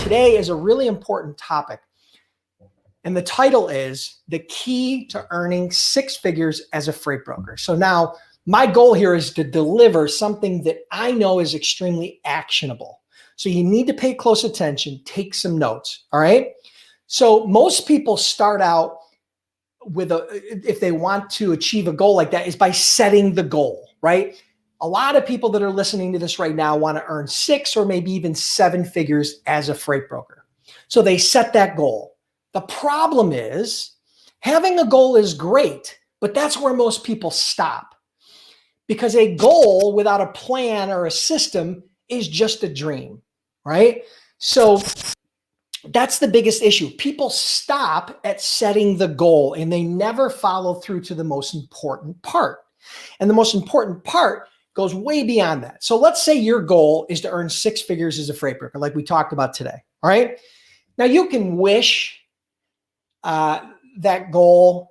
today is a really important topic. And the title is The Key to Earning Six Figures as a Freight Broker. So now my goal here is to deliver something that I know is extremely actionable. So you need to pay close attention, take some notes, all right? So most people start out with if they want to achieve a goal like that, is by setting the goal, right? A lot of people that are listening to this right now want to earn 6 or maybe even 7 figures as a freight broker. So they set that goal. The problem is having a goal is great, but that's where most people stop, because a goal without a plan or a system is just a dream, right? So that's the biggest issue. People stop at setting the goal and they never follow through to the most important part. And the most important part goes way beyond that. So let's say your goal is to earn 6 figures as a freight broker, like we talked about today, all right? Now you can wish that goal.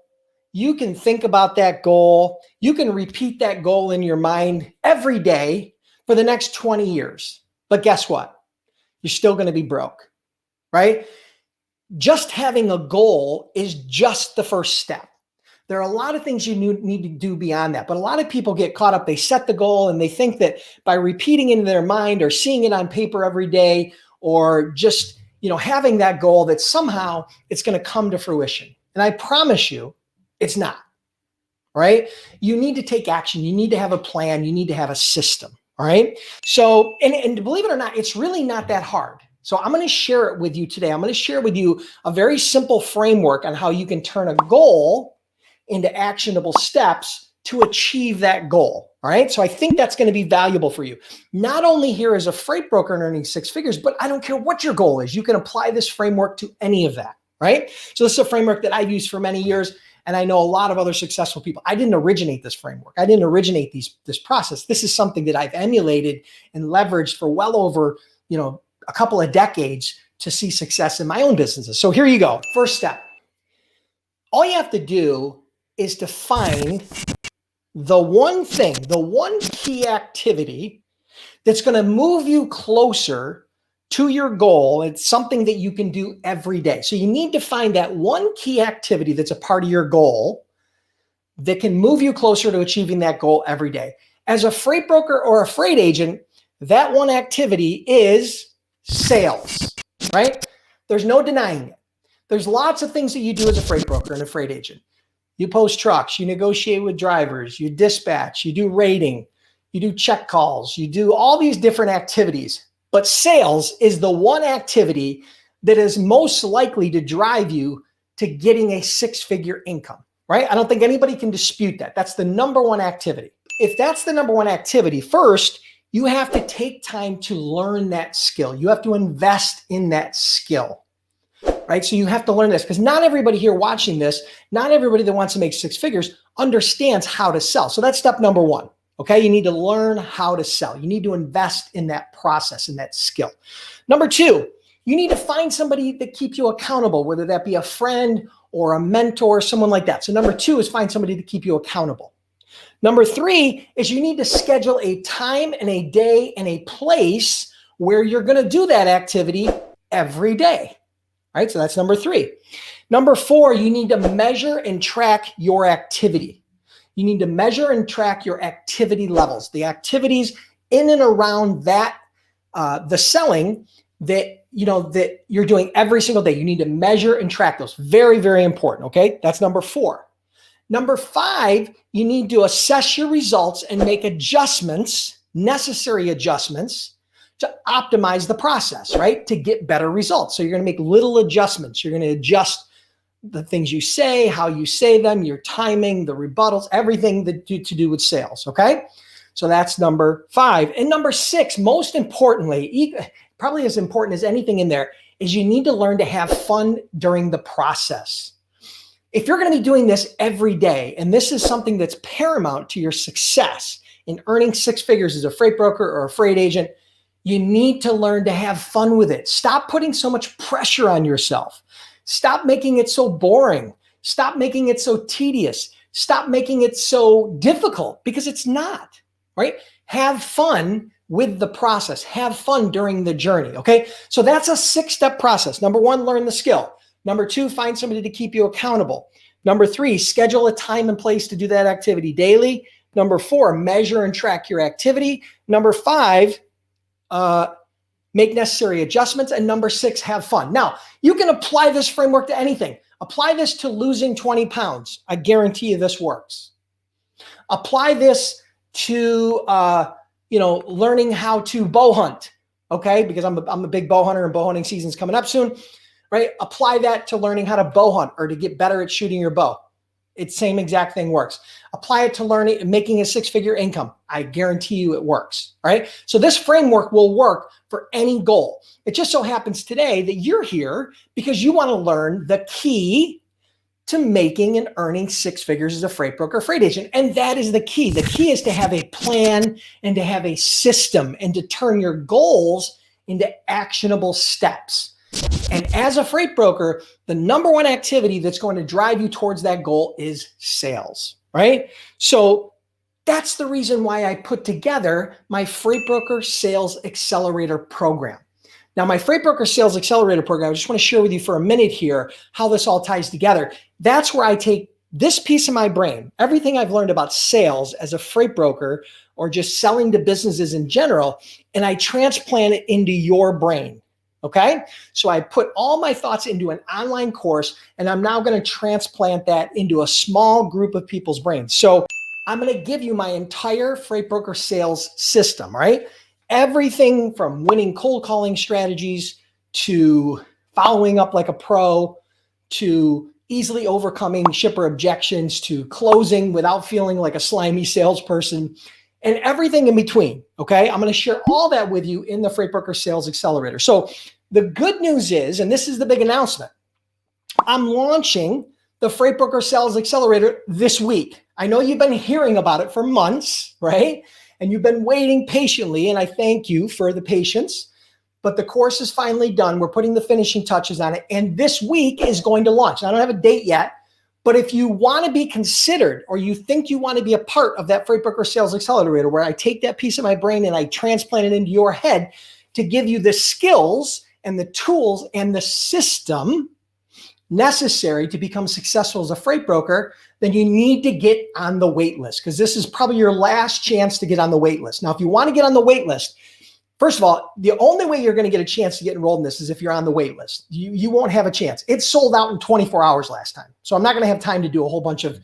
You can think about that goal. You can repeat that goal in your mind every day for the next 20 years. But guess what? You're still going to be broke, right? Just having a goal is just the first step. There are a lot of things you need to do beyond that, but a lot of people get caught up. They set the goal and they think that by repeating it in their mind or seeing it on paper every day, or just having that goal, that somehow it's going to come to fruition. And I promise you, it's not, right? You need to take action. You need to have a plan. You need to have a system, all right? So, and believe it or not, it's really not that hard. So I'm going to share it with you today. I'm going to share with you a very simple framework on how you can turn a goal into actionable steps to achieve that goal. All right. So I think that's going to be valuable for you, not only here as a freight broker and earning 6 figures, but I don't care what your goal is. You can apply this framework to any of that. Right. So this is a framework that I've used for many years. And I know a lot of other successful people. I didn't originate this framework. I didn't originate this process. This is something that I've emulated and leveraged for well over, a couple of decades to see success in my own businesses. So here you go. First step. All you have to do is to find the one thing, the one key activity that's going to move you closer to your goal. It's something that you can do every day. So you need to find that one key activity that's a part of your goal that can move you closer to achieving that goal every day. As a freight broker or a freight agent, that one activity is sales, right? There's no denying it. There's lots of things that you do as a freight broker and a freight agent. You post trucks, you negotiate with drivers, you dispatch, you do rating, you do check calls, you do all these different activities. But sales is the one activity that is most likely to drive you to getting a 6-figure income, right? I don't think anybody can dispute that. That's the number one activity. If that's the number one activity, first, you have to take time to learn that skill. You have to invest in that skill. Right? So you have to learn this, because not everybody here watching this, not everybody that wants to make 6 figures understands how to sell. So that's step number 1. Okay. You need to learn how to sell. You need to invest in that process and that skill. Number 2, you need to find somebody that keeps you accountable, whether that be a friend or a mentor, someone like that. So number 2 is find somebody to keep you accountable. Number 3 is you need to schedule a time and a day and a place where you're going to do that activity every day. Right? So that's number 3. Number 4, you need to measure and track your activity. You need to measure and track your activity levels, the activities in and around that, the selling that you're doing every single day. You need to measure and track those. Very, very important. Okay. That's number 4. Number 5, you need to assess your results and make adjustments, necessary adjustments, to optimize the process, right? To get better results. So you're going to make little adjustments. You're going to adjust the things you say, how you say them, your timing, the rebuttals, everything that to do with sales. Okay. So that's number 5. And number 6, most importantly, probably as important as anything in there, is you need to learn to have fun during the process. If you're going to be doing this every day, and this is something that's paramount to your success in earning 6 figures as a freight broker or a freight agent, you need to learn to have fun with it. Stop putting so much pressure on yourself. Stop making it so boring. Stop making it so tedious. Stop making it so difficult, because it's not, right? Have fun with the process. Have fun during the journey, okay? So that's a 6-step process. Number 1, learn the skill. Number 2, find somebody to keep you accountable. Number 3, schedule a time and place to do that activity daily. Number 4, measure and track your activity. Number 5, make necessary adjustments. And number 6, have fun. Now, you can apply this framework to anything. Apply this to losing 20 pounds. I guarantee you this works. Apply this to learning how to bow hunt, okay? Because I'm a big bow hunter and bow hunting season's coming up soon, right? Apply that to learning how to bow hunt or to get better at shooting your bow. It's same exact thing works. Apply it to learning making a 6-figure income. I guarantee you it works, all right? So this framework will work for any goal. It just so happens today that you're here because you want to learn the key to making and earning 6 figures as a freight broker, freight agent. And that is the key. The key is to have a plan and to have a system and to turn your goals into actionable steps. And as a freight broker, the number 1 activity that's going to drive you towards that goal is sales, right? So that's the reason why I put together my Freight Broker Sales Accelerator program. Now, my Freight Broker Sales Accelerator program, I just want to share with you for a minute here how this all ties together. That's where I take this piece of my brain, everything I've learned about sales as a freight broker or just selling to businesses in general, and I transplant it into your brain. Okay, so I put all my thoughts into an online course, and I'm now going to transplant that into a small group of people's brains. So I'm going to give you my entire freight broker sales system, right? Everything from winning cold calling strategies to following up like a pro to easily overcoming shipper objections to closing without feeling like a slimy salesperson and everything in between, okay? I'm going to share all that with you in the Freight Broker Sales Accelerator. So the good news is, and this is the big announcement, I'm launching the Freight Broker Sales Accelerator this week. I know you've been hearing about it for months, right? And you've been waiting patiently, and I thank you for the patience. But the course is finally done. We're putting the finishing touches on it, and this week is going to launch. I don't have a date yet, but if you want to be considered or you think you want to be a part of that Freight Broker Sales Accelerator, where I take that piece of my brain and I transplant it into your head to give you the skills and the tools and the system necessary to become successful as a freight broker, then you need to get on the wait list, because this is probably your last chance to get on the wait list. Now, if you want to get on the wait list, first of all, the only way you're going to get a chance to get enrolled in this is if you're on the wait list. You won't have a chance. It sold out in 24 hours last time. So I'm not going to have time to do a whole bunch of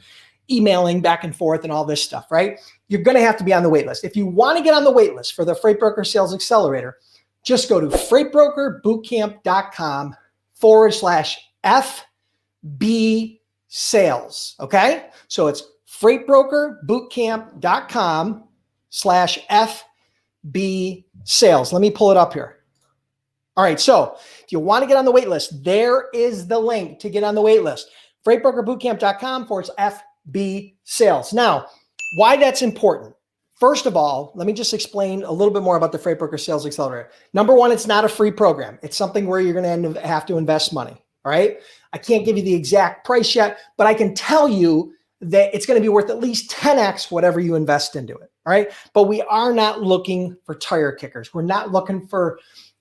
emailing back and forth and all this stuff, right? You're going to have to be on the wait list. If you want to get on the wait list for the Freight Broker Sales Accelerator, just go to freightbrokerbootcamp.com/FB sales. Okay. So it's freightbrokerbootcamp.com/FB sales. Let me pull it up here. All right. So if you want to get on the wait list, there is the link to get on the wait list. freightbrokerbootcamp.com/FB sales. Now, why that's important. First of all, let me just explain a little bit more about the Freight Broker Sales Accelerator. Number 1, it's not a free program. It's something where you're going to have to invest money. All right. I can't give you the exact price yet, but I can tell you that it's going to be worth at least 10x whatever you invest into it. All right. But we are not looking for tire kickers. We're not looking for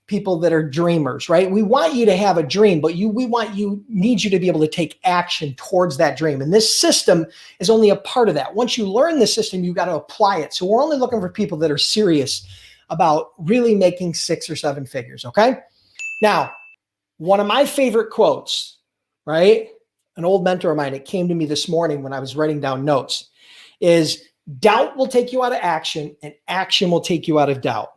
people that are dreamers, right? We want you to have a dream, but need you to be able to take action towards that dream. And this system is only a part of that. Once you learn the system, you've got to apply it. So we're only looking for people that are serious about really making 6 or 7 figures. Okay. Now, one of my favorite quotes, right? An old mentor of mine, it came to me this morning when I was writing down notes, is doubt will take you out of action and action will take you out of doubt.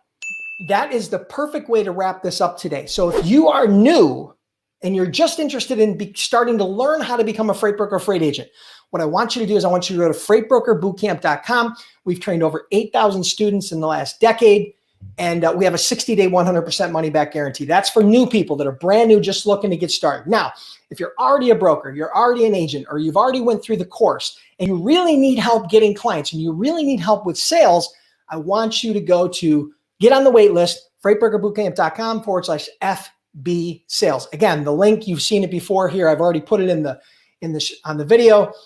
That is the perfect way to wrap this up today. So if you are new and you're just interested in starting to learn how to become a freight broker, freight agent, what I want you to do is I want you to go to freightbrokerbootcamp.com. We've trained over 8,000 students in the last decade, and we have a 60-day, 100% money back guarantee. That's for new people that are brand new, just looking to get started. Now, if you're already a broker, you're already an agent, or you've already went through the course and you really need help getting clients and you really need help with sales, I want you to go to get on the wait list, freightbrokerbootcamp.com/FB sales. Again, the link, you've seen it before here. I've already put it on the video.